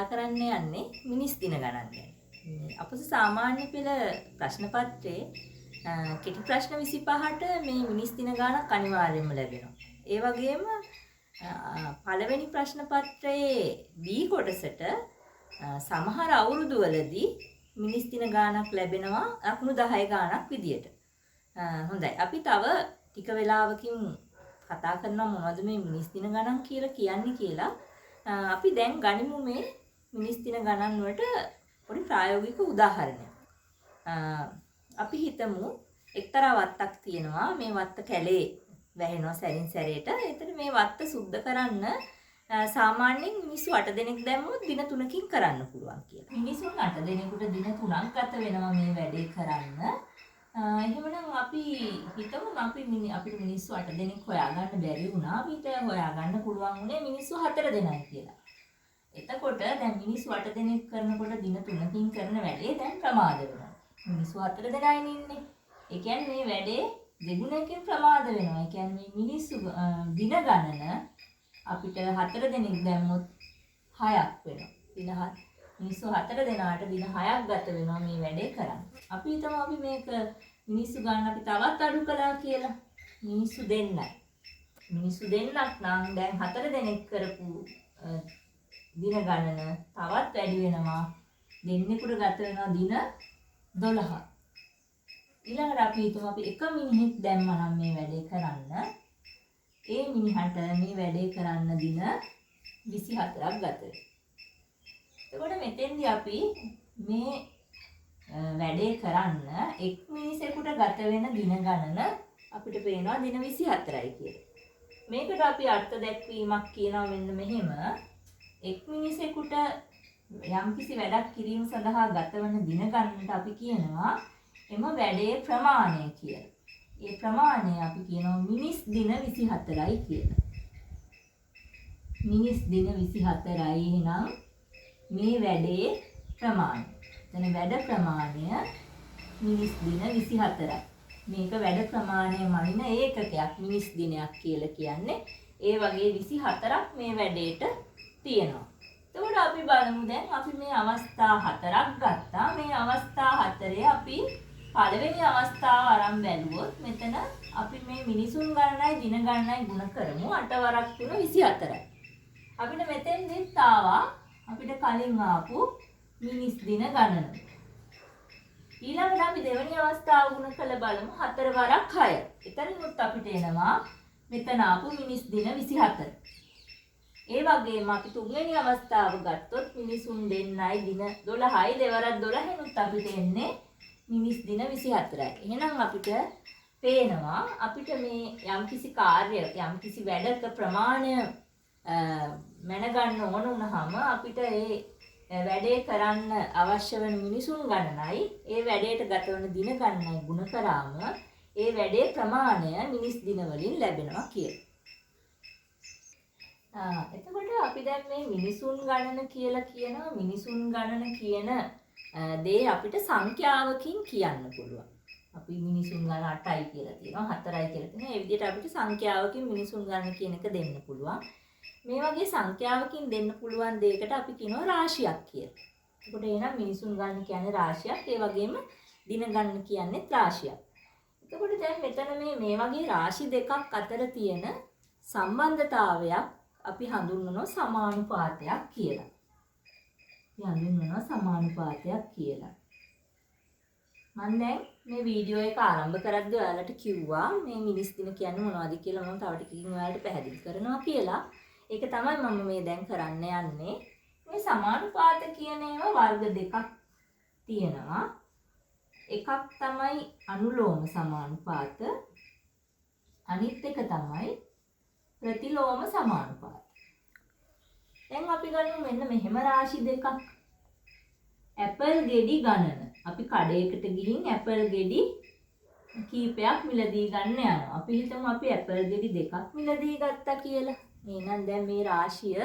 කතා කරන්න යන්නේ මිනිස් දින ගණන් ගැන. අපේ සාමාන්‍ය පෙළ ප්‍රශ්න පත්‍රයේ කෙටි ප්‍රශ්න 25ට මේ මිනිස් දින ගණනක් අනිවාර්යයෙන්ම ලැබෙනවා. ඒ වගේම පළවෙනි ප්‍රශ්න පත්‍රයේ B කොටසට සමහර අවුරුදුවලදී මිනිස් දින ගණනක් ලැබෙනවා ලකුණු 10 ගණනක් විදියට. හොඳයි. අපි තව ටික වෙලාවකින් කතා කරනවා මොනවද මේ මිනිස් දින ගණන් කියලා කියන්නේ කියලා. අපි දැන් ගනිමු මේ මිනිස් දින ගණන් වලට පොඩි ප්‍රායෝගික උදාහරණයක්. අපි හිතමු එක්තරා වත්තක් තියෙනවා. මේ වත්ත කැලේ වැහෙනවා සැරින් සැරේට. එතන මේ වත්ත සුද්ධ කරන්න සාමාන්‍යයෙන් මිනිස්සු 8 දෙනෙක් දැම්මොත් දින 3කින් කරන්න පුළුවන් කියලා. මිනිසුන් 8 දෙනෙකුට දින 3ක් ගත වෙනවා මේ වැඩේ කරන්න. එහෙමනම් අපි හිතමු අපිට මිනිස්සු 8 දෙනෙක් හොයාගන්න බැරි වුණා. අපිට හොයාගන්න පුළුවන් උනේ මිනිස්සු 4 දෙනයි කියලා. එතකොට දැන් මිනිස්සු 8 දෙනෙක් කරනකොට දින 3කින් කරන වැඩේ දැන් ප්‍රමාද වෙනවා. මිනිස්සු 4 දෙනයි ඉන්නේ. ඒ කියන්නේ මේ වැඩේ දෙගුණකින් ප්‍රමාද වෙනවා. ඒ කියන්නේ මිනිස්සු දින ගණන අපිට 4 දෙනෙක් දැම්මොත් 6ක් වෙනවා. මිනිස්සු 4 දෙනාට දින 6ක් ගත වෙනවා මේ වැඩේ කරන්න. අපි හිතමු අපි මේක මිනිස්සු ගන්න අපි තවත් අඩු කළා කියලා. මිනිස්සු දෙන්නක් නම් දැන් 4 දෙනෙක් කරපු දින ගණන තවත් වැඩි වෙනවා. දෙන්නෙකුට ගත වෙනවා දින 12ක්. ඊළඟට අපි හිතමු අපි එක මිනිහෙක් දැම්මා නම් මේ වැඩේ කරන්න. ඒ මිනිහට මේ වැඩේ කරන්න දින 24ක් ගත වෙනවා. එතකොට මෙතෙන්දී අපි මේ වැඩේ කරන්න එක් මිනිසෙකුට ගත වෙන දින ගණන අපිට පේනවා දින 24යි කියලා. මේකට අපි අර්ථ දැක්වීමක් කියනවා මෙන්න මෙහෙම. එක් මිනිසෙකුට යම්කිසි වැඩක් කිරීම සඳහා ගත වෙන දින ගණනට අපි කියනවා එම වැඩේ ප්‍රමාණය කියලා. ඒ ප්‍රමාණය අපි කියනවා මිනිස් දින 24යි කියලා. මිනිස් දින 24යි එහෙනම් මේ වැඩේ ප්‍රමාණය. එතන වැඩ ප්‍රමාණය මිනිස් දින 24යි. මේක වැඩ ප්‍රමාණය මනින ඒකකයක් මිනිස් දිනයක් කියලා කියන්නේ. ඒ වගේ 24ක් මේ වැඩේට තියෙනවා. එතකොට අපි බලමු දැන් අපි මේ අවස්ථා 4ක් ගත්තා. මේ අවස්ථා 4 අපි පළවෙනි අවස්ථාව අරන් බැලුවොත් මෙතන අපි මේ මිනිසුන් ගණනයි දින ගණනයි ගුණ කරමු 8 වරක් 3 24යි. අපිට මෙතෙන්දිත් ආවා අපිට කලින් ආපු මිනිස් දින ගණන. ඊළඟට අපි දෙවෙනි අවස්ථාව ගුණ කළ බලමු 4 වරක් 6. එතනිනුත් අපිට එනවා මෙතන ආපු මිනිස් දින 24. ඒ වගේම අපි තුන්වෙනි අවස්ථාව ගත්තොත් මිනිසුන් දෙන්නයි දින 12යි දෙවරක් 12නුත් අපිට එන්නේ මිනිස් දින 24යි. එහෙනම් අපිට පේනවා අපිට මේ යම්කිසි කාර්යයක් යම්කිසි වැඩක ප්‍රමාණය මැනගන්න ඕන වුණාම අපිට ඒ වැඩේ කරන්න අවශ්‍ය වෙන මිනිසුන් ගණනයි ඒ වැඩේට ගත වෙන දින ගණනයි ගුණ කරාම ඒ වැඩේ ප්‍රමාණය මිනිස් දින වලින් ලැබෙනවා කියලා. එතකොට අපි දැන් මේ මිනිසුන් ගණන කියලා කියනවා මිනිසුන් ගණන කියන දේ අපිට සංඛ්‍යාවකින් කියන්න පුළුවන්. අපි මිනිසුන් ගණන 8යි කියලා තියෙනවා 4යි කියලා තියෙනවා. ඒ විදිහට අපිට සංඛ්‍යාවකින් මිනිසුන් ගණන කියන එක දෙන්න පුළුවන්. මේ වගේ සංඛ්‍යාවකින් දෙන්න පුළුවන් දෙයකට අපි කියනවා රාශියක් කියලා. එතකොට එහෙනම් මිනිසුන් ගණන කියන්නේ රාශියක්. ඒ වගේම දින ගණන කියන්නේ රාශියක්. එතකොට දැන් මෙතන මේ වගේ රාශි දෙකක් අතර තියෙන සම්බන්ධතාවයක් අපි හඳුන්වනවා සමානුපාතයක් කියලා. මම දැන් මේ වීඩියෝ එක ආරම්භ කරද්දී ඔයාලට කිව්වා මේ මිනිස් දින කියන්නේ මොනවද කියලා මම තව ටිකකින් ඔයාලට පැහැදිලි කරනවා කියලා. ඒක තමයි මම මේ දැන් කරන්න යන්නේ. මේ සමානුපාත කියන ඒවා වර්ග දෙකක් තියෙනවා. එකක් තමයි අනුලෝම සමානුපාත. අනිත් එක තමයි ප්‍රතිලෝම සමානුපාත. දැන් අපි ගමු මෙන්න මෙහෙම රාශි දෙකක්. ඇපල් ගෙඩි ගණන. අපි කඩේකට ගිහින් ඇපල් ගෙඩි කීපයක් මිලදී ගන්න යනවා. අපි හිතමු අපි ඇපල් ගෙඩි දෙකක් මිලදී ගත්තා කියලා. එහෙනම් දැන් මේ රාශිය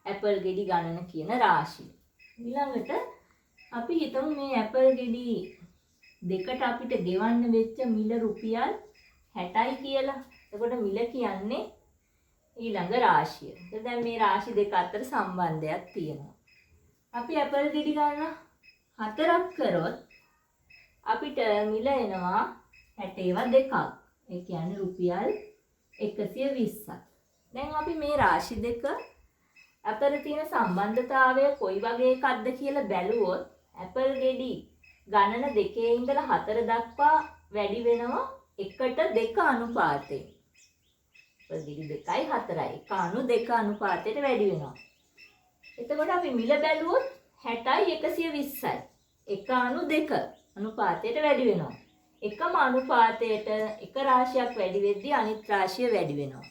ඇපල් ගෙඩි ගණන කියන රාශිය. ඊළඟට අපි හිතමු මේ ඇපල් ගෙඩි දෙකට අපිට ගෙවන්න වෙච්ච මිල රුපියල් 60යි කියලා. එතකොට මිල කියන්නේ ඊළඟ රාශිය. දැන් මේ රාශි දෙක අතර සම්බන්ධයක් තියෙනවා. අපි ඇපල් ගෙඩි ගන්න 4ක් කරොත් අපිට මිල එනවා 62ක්. ඒ කියන්නේ රුපියල් 120ක්. දැන් අපි මේ රාශි දෙක අතර තියෙන සම්බන්ධතාවය කොයි වගේ එකක්ද කියලා බැලුවොත් ඇපල් ගෙඩි ගණන 2 ඉඳලා 4 දක්වා වැඩි වෙනවා 1:2 අනුපාතයෙන්. ඇපල් ගෙඩි 2යි 4යි 1:2 අනුපාතයට වැඩි වෙනවා. එතකොට අපි මිල බැලුවොත් 60යි 120යි 1:2 අනුපාතයට වැඩි වෙනවා. එකම අනුපාතයට එක රාශියක් වැඩි වෙද්දී අනිත් රාශිය වැඩි වෙනවා.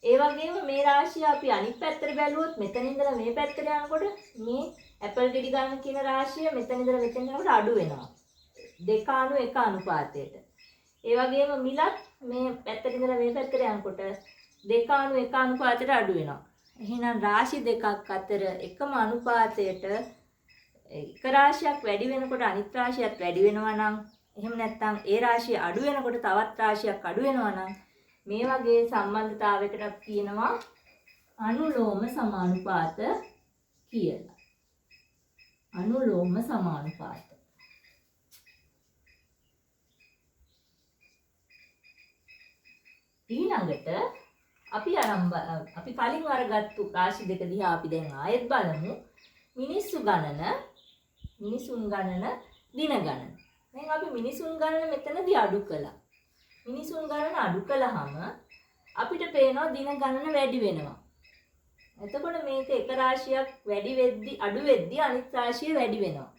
ඒ වගේම මේ රාශිය අපි අනිත් පැත්තට බැලුවොත් මෙතන ඉඳලා මේ පැත්තට යනකොට මේ ඇපල් ගෙඩි ගන්න කියන රාශිය මෙතන ඉඳලා මෙතන යනකොට අඩු වෙනවා. 2:1 අනුපාතයට. ඒ වගේම මිලත් මේ පැත්තට ඉඳලා මේ පැත්තට යනකොට 2:1 අනුපාතයට අඩු වෙනවා. එහෙනම් රාශි දෙකක් අතර එකම අනුපාතයට එක රාශියක් වැඩි වෙනකොට අනිත් රාශියත් වැඩි වෙනවා නම් එහෙම නැත්නම් ඒ රාශිය අඩු වෙනකොට තවත් රාශියක් අඩු වෙනවා නම් මේ වගේ සම්බන්ධතාවයකට කියනවා අනුලෝම සමානුපාත කියලා. අනුලෝම සමානුපාත. ඊළඟට අපි කලින් අරගත්තු රාශි දෙක දිහා අපි දැන් ආයෙත් බලමු. මිනිසුන් ගණන දින ගණන. දැන් අපි මිනිසුන් ගණන මෙතනදී අඩු කළා. මිනිසුන් ගණන අඩු කළාම අපිට පේනවා දින ගණන වැඩි වෙනවා. එතකොට මේක එක රාශියක් වැඩි වෙද්දි අඩු වෙද්දි අනිත් රාශිය වැඩි වෙනවා.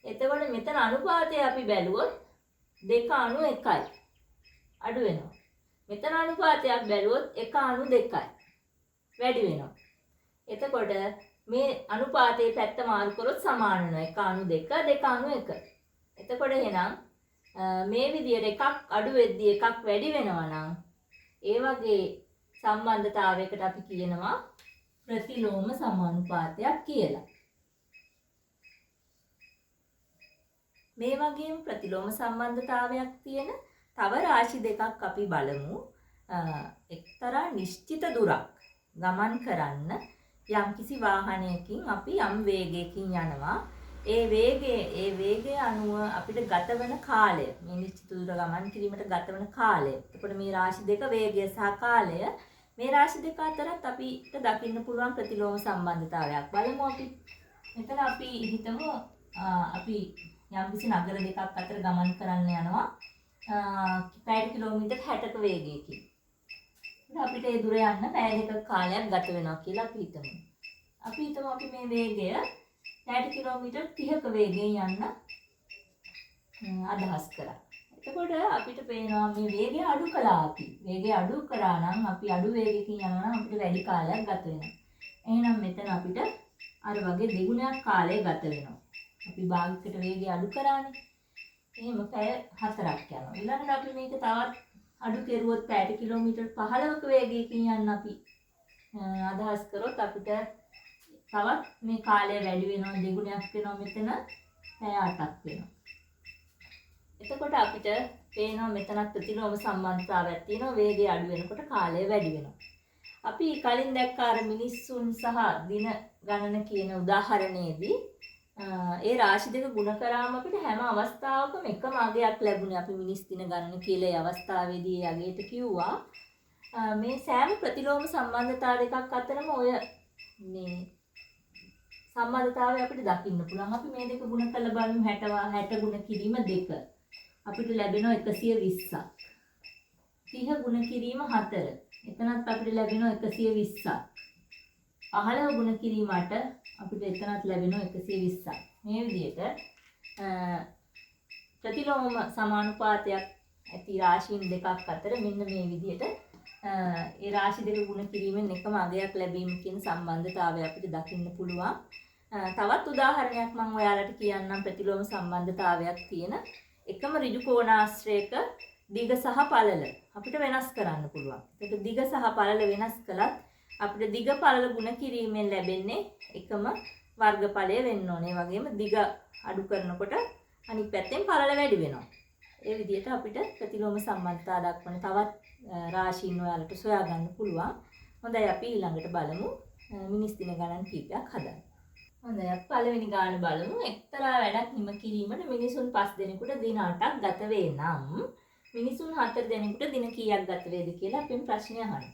එතකොට මෙතන අනුපාතය අපි බැලුවොත් 2:1යි අඩු වෙනවා. මෙතන අනුපාතයක් බැලුවොත් 1:2යි වැඩි වෙනවා. එතකොට මේ අනුපාතයේ පැත්ත මාරු කරොත් සමාන වෙනවා 1:2 2:1. එතකොට එහෙනම් මේ විදියට එකක් අඩු වෙද්දී එකක් වැඩි වෙනවා නම් ඒ වගේ සම්බන්ධතාවයකට අපි කියනවා ප්‍රතිලෝම සමානුපාතයක් කියලා. මේ වගේම ප්‍රතිලෝම සම්බන්ධතාවයක් තියෙන තව රාශි දෙකක් අපි බලමු. එක්තරා නිශ්චිත දුරක් ගමන් කරන්න යම්කිසි වාහනයකින් අපි යම් වේගයකින් යනවා. ඒ වේගය අනුව අපිට ගත වෙන කාලය, මේ නිශ්චිත දුර ගමන් කිරීමට ගත වෙන කාලය. එතකොට මේ රාශි දෙක වේගය සහ කාලය, මේ රාශි දෙක අතරත් අපිට දකින්න පුළුවන් ප්‍රතිලෝම සම්බන්ධතාවයක්. බලමු අපි. මෙතන අපි හිතමු අපි යම්කිසි නගර දෙකක් අතර ගමන් කරන්න යනවා. පැය කිලෝමීටර් 60ක වේගයකින්. අපිට ඒ දුර යන්න පැය දෙකක කාලයක් ගත වෙනවා කියලා අපි හිතමු. අපි මේ වේගය 60 කිලෝමීටර් 30ක වේගයෙන් යන්න අදහස් කරා. එතකොට අපිට පේනවා මේ වේගය අඩු කළා අපි. වේගය අඩු කරා නම් අපි අඩු වේගයකින් යනවා නම් අපිට වැඩි කාලයක් ගත වෙනවා. එහෙනම් මෙතන අපිට අර වගේ දෙගුණයක් කාලය ගත වෙනවා. අපි භාගයකට වේගය අඩු කරානේ. එහෙම පැය 4ක් යනවා. ඊළඟට අපි මේක තවත් අඩු කෙරුවොත් පැයට කිලෝමීටර් 15ක වේගයකින් යන්න අපි අදහස් කරොත් අපිට තවත් මේ කාලය වැඩි වෙනවා, දෙගුණයක් වෙනවා. මෙතන පැය 8ක් වෙනවා. එතකොට අපිට පේනවා මෙතනත් ප්‍රතිලෝම සම්බන්ධතාවයක් තියෙනවා. වේගය අඩු වෙනකොට කාලය වැඩි වෙනවා. අපි කලින් දැක්ක අර මිනිස්සුන් සහ දින ගණන කියන උදාහරණයේදී ඒ රාශි දෙක ගුණ කරාම අපිට හැම අවස්ථාවකම එකම අගයක් ලැබුණේ. අපි මිනිස් දින ගණන කියලා ඒ අවස්ථාවේදී ඒ අගයට කිව්වා. මේ සෑම ප්‍රතිලෝම සම්බන්ධතා දෙකක් අතරම ඔය මේ සම්බන්ධතාවය අපිට දකින්න පුළුවන්. අපි මේ දෙක ගුණ කරලා බලමු. 60 ගුණ කිරීම 2 අපිට ලැබෙනවා 120ක්. 30 ගුණ කිරීම 4 එතනත් අපිට ලැබෙනවා 120ක්. 15 ගුණ කිරීම 8 අපිට එතනත් ලැබෙනවා 120ක්. මේ විදිහට ප්‍රතිලෝම සමානුපාතයක් ඇති රාශීන් දෙකක් අතර මෙන්න මේ විදිහට ඒ රාශි දෙක ගුණ කිරීමෙන් එකම අගයක් ලැබීම කියන සම්බන්ධතාවය අපිට දකින්න පුළුවන්. තවත් උදාහරණයක් මම ඔයාලට කියන්නම් ප්‍රතිලෝම සම්බන්ධතාවයක් තියෙන එකම ඍජු කෝණාශ්‍රයක දිග සහ පළල අපිට වෙනස් කරන්න පුළුවන්. ඒක දිග සහ පළල වෙනස් කළත් අපිට දිග පළල ගුණ කිරීමෙන් ලැබෙන්නේ එකම වර්ගඵලය වෙන්න ඕනේ. ඒ වගේම දිග අඩු කරනකොට අනිත් පැත්තෙන් පළල වැඩි වෙනවා. ඒ විදිහට අපිට ප්‍රතිලෝම සම්බන්ධතාව දක්වන තවත් රාශීන් ඔයාලට සොයා ගන්න පුළුවන්. හොඳයි අපි ඊළඟට බලමු මිනිස් දින ගණන් කීපයක් හදන්න. හොඳයි අපි පළවෙනි ගාන බලමු. එක්තරා වැඩක් නිම කිරීමට මිනිසුන් 5 දෙනෙකුට දින 8ක් ගත වේ නම් මිනිසුන් 4 දෙනෙකුට දින කීයක් ගත වේද කියලා අපෙන් ප්‍රශ්නය අහනවා.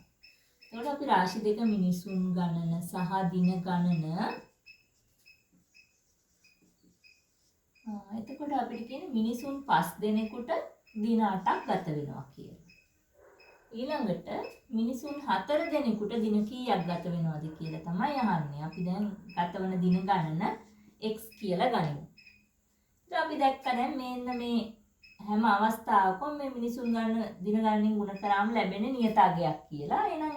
එතකොට අපි රාශි දෙක මිනිසුන් ගණන සහ දින ගණන එතකොට අපිට කියන්නේ මිනිසුන් 5 දෙනෙකුට දින 8ක් ගත වෙනවා කියලා. ඊළඟට මිනිසුන් 4 දෙනෙකුට දින කීයක් ගත වෙනවද කියලා තමයි අහන්නේ. අපි දැන් ගතවන දින ගණන x කියලා ගනිමු. ඊට අපි දැක්ක දැන් මේ හැම අවස්ථාවකම මේ මිනිසුන් ගන්න දින ගණනින් ගුණ කරාම ලැබෙන නියත අගයක් කියලා. එහෙනම්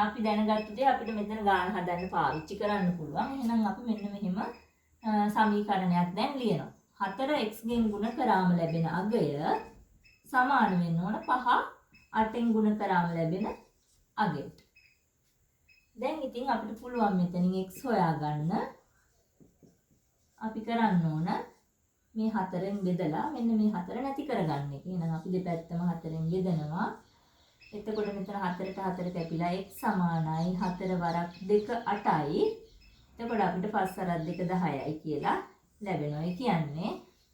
අපි දැනගත්තු දේ අපිට මෙතන ගාන හදන්න පාවිච්චි කරන්න පුළුවන්. එහෙනම් අපි මෙන්න මෙහෙම සමීකරණයක් දැන් ලියනවා. 4x ගෙන් ගුණ කරාම ලැබෙන අගය සමාන වෙන්න ඕන 5 8න් ගුණ කරාම ලැබෙන අගයට. දැන් ඉතින් අපිට පුළුවන් මෙතනින් x හොයාගන්න. අපි කරන්න ඕන මේ 4න් බෙදලා මෙන්න මේ 4 නැති කරගන්න එක. එහෙනම් අපි දෙපැත්තම 4න් බෙදනවා. එතකොට මෙතන 4ට 4 කැපිලා x සමානයි 4 වරක් 2 8යි. එතකොට අපිට 5 වරක් 2 10යි කියලා ලැබෙනවා. ඒ කියන්නේ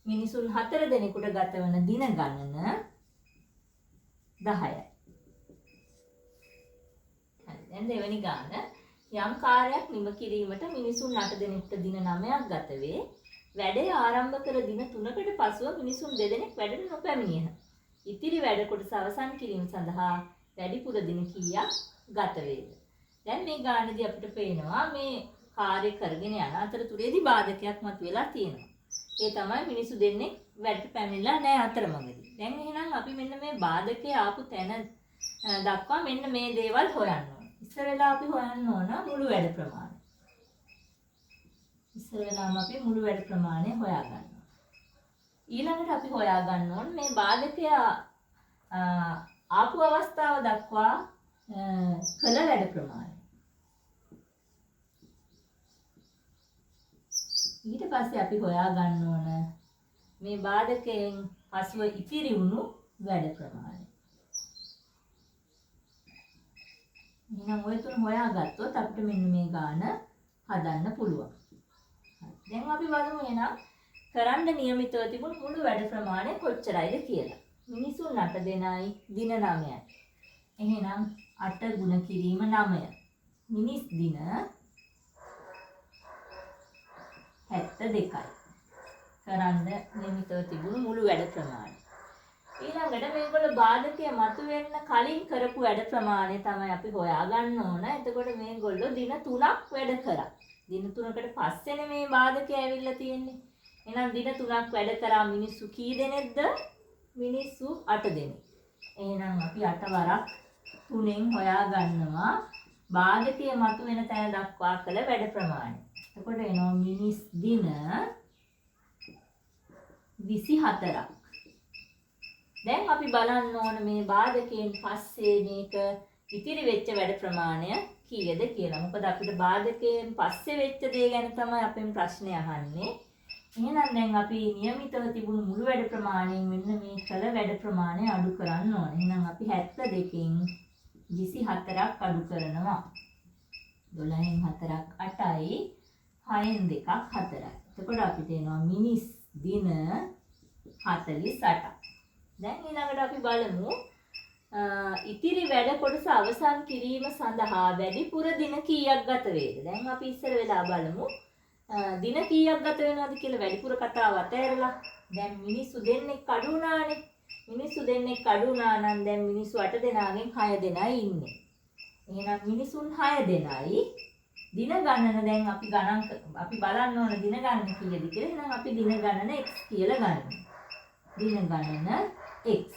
මිනිසුන් 4 දෙනෙකුට ගතවන දින ගණන 10යි. දැන් දෙවෙනි ගාන යම් කාර්යයක් නිම කිරීමට මිනිසුන් 8 දෙනෙකුට දින 9ක් ගත වේ. වැඩේ ආරම්භ කර දින 3කට පසුව මිනිසුන් 2 දෙනෙක් වැඩට නොපැමිණියහ. ඉතිරි වැඩ කොටස අවසන් කිරීම සඳහා වැඩිපුර දින කීයක් ගත වේද? දැන් මේ ගානේදී අපිට පේනවා මේ කාර්ය කරගෙන යන අතරතුරේදී බාධකයක් මතුවලා තියෙනවා. ඒ තමයි මිනිසු දෙන්නේ වැඩට පැමිණලා නැහැ අතරමඟදී. දැන් එහෙනම් අපි මෙන්න මේ බාධකේ ආපු තැන දක්වා මෙන්න මේ දේවල් හොයන්න ඕන. ඉස්සර වෙලා අපි හොයන්න ඕන මුළු වැඩ ප්‍රමාණය. ඉස්සර වෙලාම අපි මුළු වැඩ ප්‍රමාණය හොයා ගන්නවා. ඊළඟට අපි හොයා ගන්න ඕන මේ බාධකය ආපු අවස්ථාව දක්වා කළ වැඩ ප්‍රමාණය. ඊට පස්සේ අපි හොයා ගන්න ඕන මේ බාධකයෙන් පසුව ඉතිරි වුණු වැඩ ප්‍රමාණය. එහෙනම් ඔය තුන හොයාගත්තොත් අපිට මෙන්න මේ ගාන හදන්න පුළුවන්. දැන් අපි බලමු එහෙනම් කරන්න නියමිතව තිබුණු මුළු වැඩ ප්‍රමාණය කොච්චරයිද කියලා. මිනිසුන් 8 දෙනයි දින 9යි. එහෙනම් 8 ගුණ කිරීම 9. මිනිස් දින 72යි. කරන්න නියමිතව තිබුණු මුළු වැඩ ප්‍රමාණය. ඊළඟට මේගොල්ලෝ බාධකය මතුවෙන්න කලින් කරපු වැඩ ප්‍රමාණය තමයි අපි හොයාගන්න ඕන. එතකොට මේගොල්ලෝ දින 3ක් වැඩ කරා. දින 3කට පස්සේනේ මේ බාධකය ඇවිල්ලා තියෙන්නේ. එහෙනම් දින 3ක් වැඩ කරා මිනිස්සු කී දෙනෙක්ද? මිනිස්සු 8 දෙනෙක්. එහෙනම් අපි 8 වරක් 3ෙන් හොයාගන්නවා බාධකය මතුවෙන තැන දක්වා කළ වැඩ ප්‍රමාණය. එතකොට එනවා මිනිස් දින 24ක්. දැන් අපි බලන්න ඕන මේ බාධකයෙන් පස්සේ මේක ඉතිරි වෙච්ච වැඩ ප්‍රමාණය කීයද කියලා. මොකද අපිට බාධකයෙන් පස්සේ වෙච්ච දේ ගැන තමයි අපෙන් ප්‍රශ්නේ අහන්නේ. එහෙනම් දැන් අපි નિયમિતව තිබුණු මුළු වැඩ ප්‍රමාණයෙන් මෙන්න මේ කළ වැඩ ප්‍රමාණය අඩු කරන්න ඕන. එහෙනම් අපි 72න් 24ක් අඩු කරනවා. 12න් 4ක් 8යි 6න් 2ක් 4යි. එතකොට අපිට එනවා මිනිස් දින 48ක්. දැන් ඊළඟට අපි බලමු ඉතිරි වැඩ කොටස අවසන් කිරීම සඳහා වැඩිපුර දින කීයක් ගත වේද? දැන් අපි ඉස්සර වෙලා බලමු දින කීයක් ගත වෙනවද කියලා වැඩිපුර කතාව අතහැරලා දැන් මිනිස්සු දෙන්නෙක් අඩු වුණානේ. මිනිස්සු දෙන්නෙක් අඩු වුණා නම් දැන් මිනිස්සු 8 දෙනාගෙන් 6 දෙනයි ඉන්නේ. එහෙනම් මිනිසුන් 6 දෙනයි දින ගණන දැන් අපි බලන්න ඕන දින ගණන කීයද කියලා. එහෙනම් අපි දින ගණන x කියලා ගන්නවා. දින ගණන x.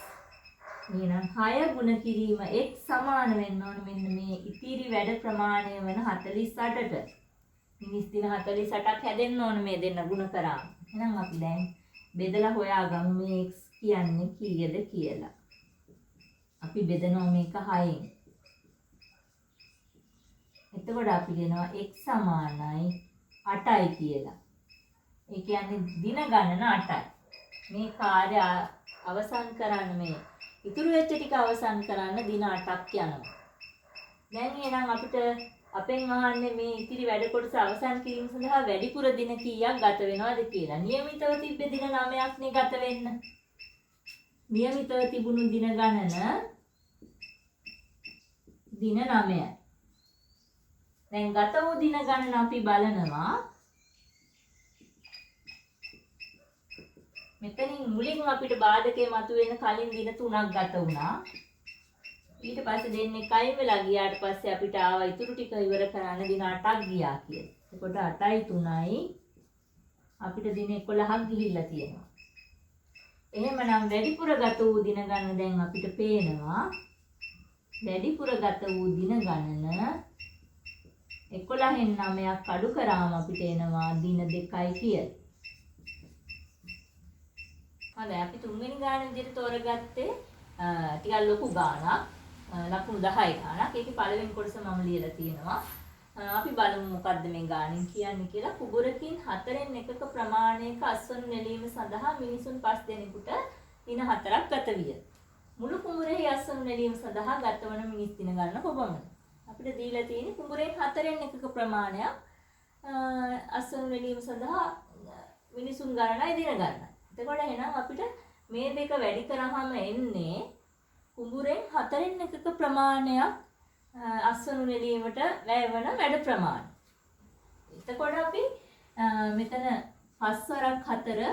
එහෙනම් 6 ගුණ කිරීම x සමාන වෙන්න ඕන මෙන්න මේ ඉතිරි වැඩ ප්‍රමාණය වෙන 48ට. මිනිස් දින 48ක් හැදෙන්න ඕන මේ දෙන්න ගුණ කරාම. එහෙනම් අපි දැන් බෙදලා හොයාගමු මේ x කියන්නේ කීයද කියලා. අපි බෙදනවා මේක 6ෙන්. එතකොට අපි දෙනවා x සමානයි 8යි කියලා. ඒ කියන්නේ දින ගණන 8යි. මේ කාර්ය අවසන් කරන්න මේ ඉතුරු වෙච්ච ටික අවසන් කරන්න දින 8ක් යනවා. දැන් එහෙනම් අපිට අපෙන් අහන්නේ මේ ඉතිරි වැඩ කොටස අවසන් කිරීම සඳහා වැඩිපුර දින කීයක් ගත වෙනවද කියලා. නියමිතව තිබ්බ දින 9ක් නේ ගත වෙන්න. නියමිතව තිබුණු දින ගණන දින 9යි. දැන් ගත වූ දින ගණන අපි බලනවා. මෙතනින් මුලින් අපිට බාධකේ මතුවෙන කලින් දින 3ක් ගත වුණා. ඊට පස්සේ දෙන්නේ කයින් වෙලා ගියාට පස්සේ අපිට ආවා ඉතුරු ටික ඉවර කරන්න දින 8ක් ගියා කියලා. එතකොට 8යි 3යි අපිට දින 11ක් ගිහිල්ලා තියෙනවා. එහෙමනම් වැඩිපුර ගත වූ දින ගණන දැන් අපිට පේනවා. වැඩිපුර ගත වූ දින ගණන 11න් 9ක් අඩු කරාම අපිට එනවා දින 2යි කියලා. හොඳයි අපි තුන්වෙනි ගාන විදිහට තෝරගත්තේ ටිකක් ලොකු ගානක්. ලකුණු 10 ගානක්. ඒකේ පළවෙනි කොටස මම ලියලා තියෙනවා. අපි බලමු මොකද්ද මේ ගානෙන් කියන්නේ කියලා. කුඹරකින් 4න් එකක ප්‍රමාණයක අස්වනු නෙලීම සඳහා මිනිසුන් 5 දෙනෙකුට දින 4ක් ගත විය. මුළු කුඹරෙහි අස්වනු නෙලීම සඳහා ගතවන මිනිස් දින ගණන කොපමණද? අපිට දීලා තියෙන්නේ කුඹරෙන් 4න් එකක ප්‍රමාණයක් අස්වනු නෙලීම සඳහා මිනිසුන් ගණනයි දින ගණනයි. එතකොට එහෙනම් අපිට මේ දෙක වැඩි කරාම එන්නේ කුඹුරෙන් 4න් එකක ප්‍රමාණයක් අස්වනු නෙලීමට වැය වන වැඩ ප්‍රමාණය. එතකොට අපි මෙතන 5 වරක් 4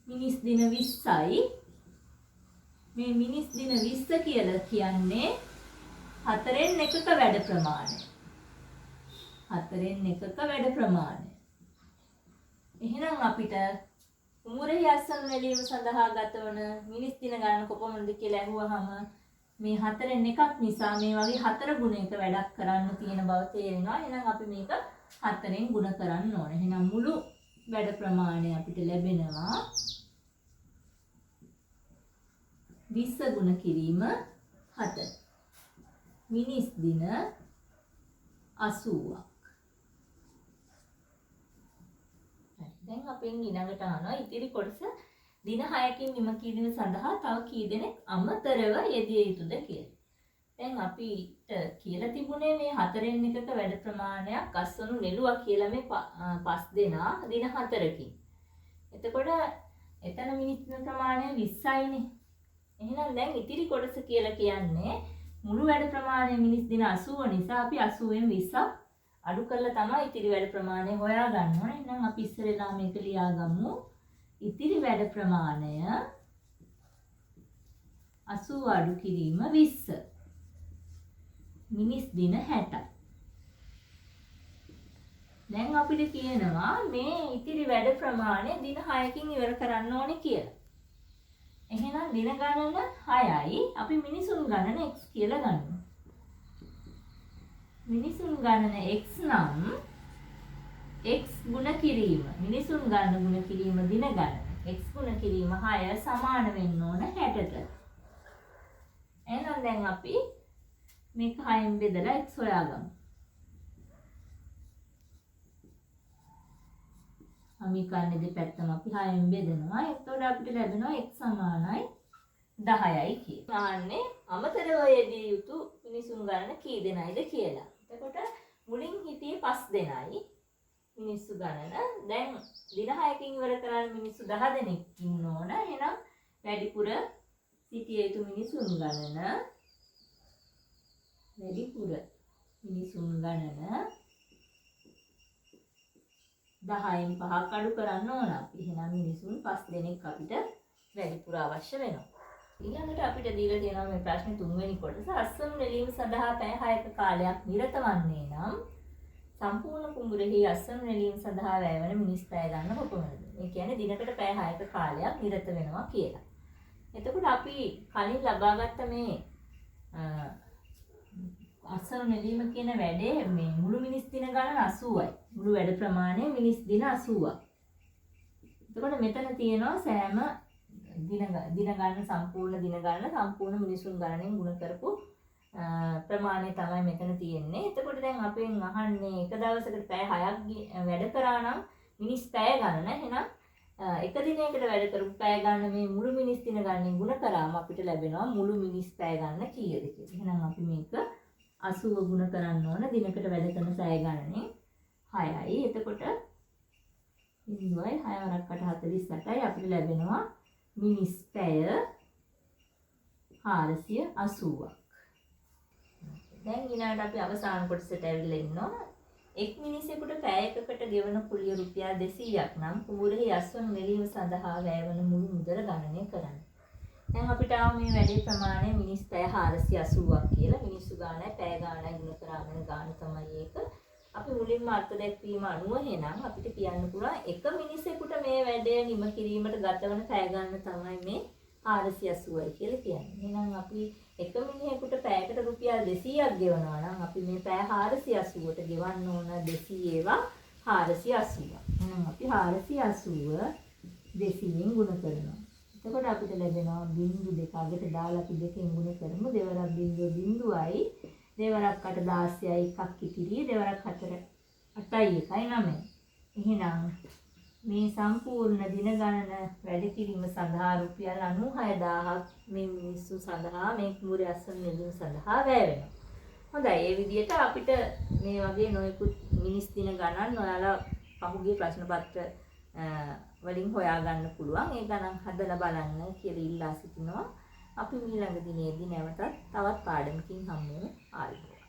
මිනිස් දින 20යි. මේ මිනිස් දින 20 කියලා කියන්නේ 4න් එකක වැඩ ප්‍රමාණය. 4න් එකක වැඩ ප්‍රමාණය. එහෙනම් අපිට කුඹුරෙහි අස්වනු නෙලීම සඳහා ගතවන මිනිස් දින ගණන කොපමණද කියලා අහුවහම මේ 4න් එකක් නිසා මේ වගේ 4 ගුණයක වැඩක් කරන්න තියෙන බව තේරෙනවා. එහෙනම් අපි මේක 4න් ගුණ කරන්න ඕනේ. එහෙනම් මුළු වැඩ ප්‍රමාණය අපිට ලැබෙනවා 20 ගුණ කිරීම 4. මිනිස් දින 80ක්. දැන් අපෙන් ඊළඟට අහනවා ඉතිරි කොටස දින 6කින් නිම කිරීම සඳහා තව කී දෙනෙක් අමතරව යෙදිය යුතුද කියලා. දැන් අපිට කියලා තිබුණේ මේ 4න් එකක වැඩ ප්‍රමාණයක් අස්වනු නෙළුවා කියලා මේ 5 දෙනා දින 4කින්. එතකොට එතන මිනිස් දින ප්‍රමාණය 20යිනේ. එහෙනම් දැන් ඉතිරි කොටස කියලා කියන්නේ මුළු වැඩ ප්‍රමාණය මිනිස් දින 80 නිසා අපි 80න් 20ක් අඩු කරලා තමයි ඉතිරි වැඩ ප්‍රමාණය හොයාගන්න ඕනේ. එහෙනම් අපි ඉස්සෙල්ලා මේක ලියාගමු. ඉතිරි වැඩ ප්‍රමාණය 80 අඩු කිරීම 20. මිනිස් දින 60යි. දැන් අපිට කියනවා මේ ඉතිරි වැඩ ප්‍රමාණය දින 6කින් ඉවර කරන්න ඕනේ කියලා. එහෙනම් දින ගණන 6යි. අපි මිනිසුන් ගණන x කියලා ගන්නවා. මිනිසුන් ගණන x නම් x ගුණ කිරීම මිනිසුන් ගණන ගුණ කිරීම දින ගණන x ගුණ කිරීම 6 සමාන වෙන්න ඕන 60ට. එහෙනම් දැන් අපි මේක 6න් බෙදලා x හොයාගමු. සමීකරණයේ දෙපැත්තම අපි 6න් බෙදනවා. එතකොට අපිට ලැබෙනවා x සමානයි 10යි කියලා. ආන්නේ අමතරව යෙදිය යුතු මිනිසුන් ගණන කී දෙනයිද කියලා. එතකොට මුලින් හිටියේ 5 දෙනයි මිනිස්සු ගණන. දැන් දින 6කින් ඉවර කරන්න මිනිස්සු 10 දෙනෙක් ඉන්න ඕන. එහෙනම් වැඩිපුර සිටිය යුතු මිනිසුන් ගණන වැඩිපුර මිනිසුන් ගණන 10න් 5ක් අඩු කරන්න ඕන අපි. එහෙනම් මිනිසුන් 5 දෙනෙක් අපිට වැඩිපුර අවශ්‍ය වෙනවා. ඊළඟට අපිට දීලා තියෙනවා මේ ප්‍රශ්නේ තුන්වෙනි කොටස. අස්වනු නෙලීම සඳහා පැය 6ක කාලයක් නිරත වන්නේ නම් සම්පූර්ණ කුඹුරෙහි අස්වනු නෙලීම සඳහා වැය වන මිනිස් පැය ගන්න කොපමණද? ඒ කියන්නේ දිනකට පැය 6ක කාලයක් නිරත වෙනවා කියලා. එතකොට අපි කලින් ලබාගත්ත මේ අස්වනු නෙලීම කියන වැඩේ මේ මුළු මිනිස් දින ගණන 80යි. මුළු වැඩ ප්‍රමාණය මිනිස් දින 80ක්. එතකොට මෙතන තියෙනවා සෑම දින ගණන සම්පූර්ණ දින ගණන සම්පූර්ණ මිනිසුන් ගණනෙන් ගුණ කරපු ප්‍රමාණය තමයි මෙතන තියෙන්නේ. එතකොට දැන් අපෙන් අහන්නේ එක දවසකට පැය 6ක් වැඩ කරා නම් මිනිස් පැය ගණන. එහෙනම් එක දිනයකට වැඩ කරපු පැය ගණන මේ මුළු මිනිස් දින ගණනෙන් ගුණ කරාම අපිට ලැබෙනවා මුළු මිනිස් පැය ගණන කීයද කියලා. එහෙනම් අපි මේක 80 ගුණ කරන්න ඕන දිනකට වැඩ කරන සැය ගණනේ 6යි. එතකොට 0යි 6 වරක් 48යි අපිට ලැබෙනවා මිනිස් පැය 480ක්. දැන් ඊළඟට අපි අවසාන කොටසට ඇවිල්ලා ඉන්නවා. එක් මිනිසෙකුට පැයකට ගෙවන කුලිය රුපියල් 200ක් නම් කුඹුරෙහි යස්වනු නෙලීම සඳහා වැයවන මුළු මුදල ගණනය කරන්න. දැන් අපිට මේ වැඩේ ප්‍රමාණය මිනිස් පැය 480ක් කියලා. මිනිස්සු ගානයි පැය ගානයි ගුණ කරාගෙන ගාන තමයි ඒක. අපි මුලින්ම අර්ථ දැක්වීම අනුව එහෙනම් අපිට කියන්න පුළුවන් එක මිනිසෙකුට මේ වැඩය නිම කිරීමට ගතවන පැය ගන්න තමයි මේ 480යි කියලා කියන්නේ. එහෙනම් අපි එක මිනිහෙකුට පැයකට රුපියල් 200ක් ගෙවනවා නම් අපි මේ පැය 480ට ගෙවන්න ඕන 200 ඒවා 480ක්. එහෙනම් අපි 480 200ෙන් ගුණ කරනවා. එතකොට අපිට ලැබෙනවා බිංදු දෙක අගට දාලා අපි දෙකෙන් ගුණ කරමු. දෙවරක් බිංදුව බිංදුවයි, දෙවරක් 8 16යි එකක් ඉතිරිය, දෙවරක් 4 8යි 1යි 9යි. එහෙනම් මේ සම්පූර්ණ දින ගණන වැඩ කිරීම සඳහා රුපියල් 96000ක් මේ මිනිස්සු සඳහා මේ කුඹුරේ අස්වැන්න නෙලීම සඳහා වැය වෙනවා. හොඳයි, ඒ විදිහට අපිට මේ වගේ නොයෙකුත් මිනිස් දින ගණන් ඔයාලා පහුගිය ප්‍රශ්න පත්‍ර වලින් හොයාගන්න පුළුවන්. ඒ ගණන් හදලා බලන්න කියලා ඉල්ලා සිටිනවා. අපි ඊළඟ දිනේදී නැවතත් තවත් පාඩමකින් හමු වෙමු. ආයුබෝවන්.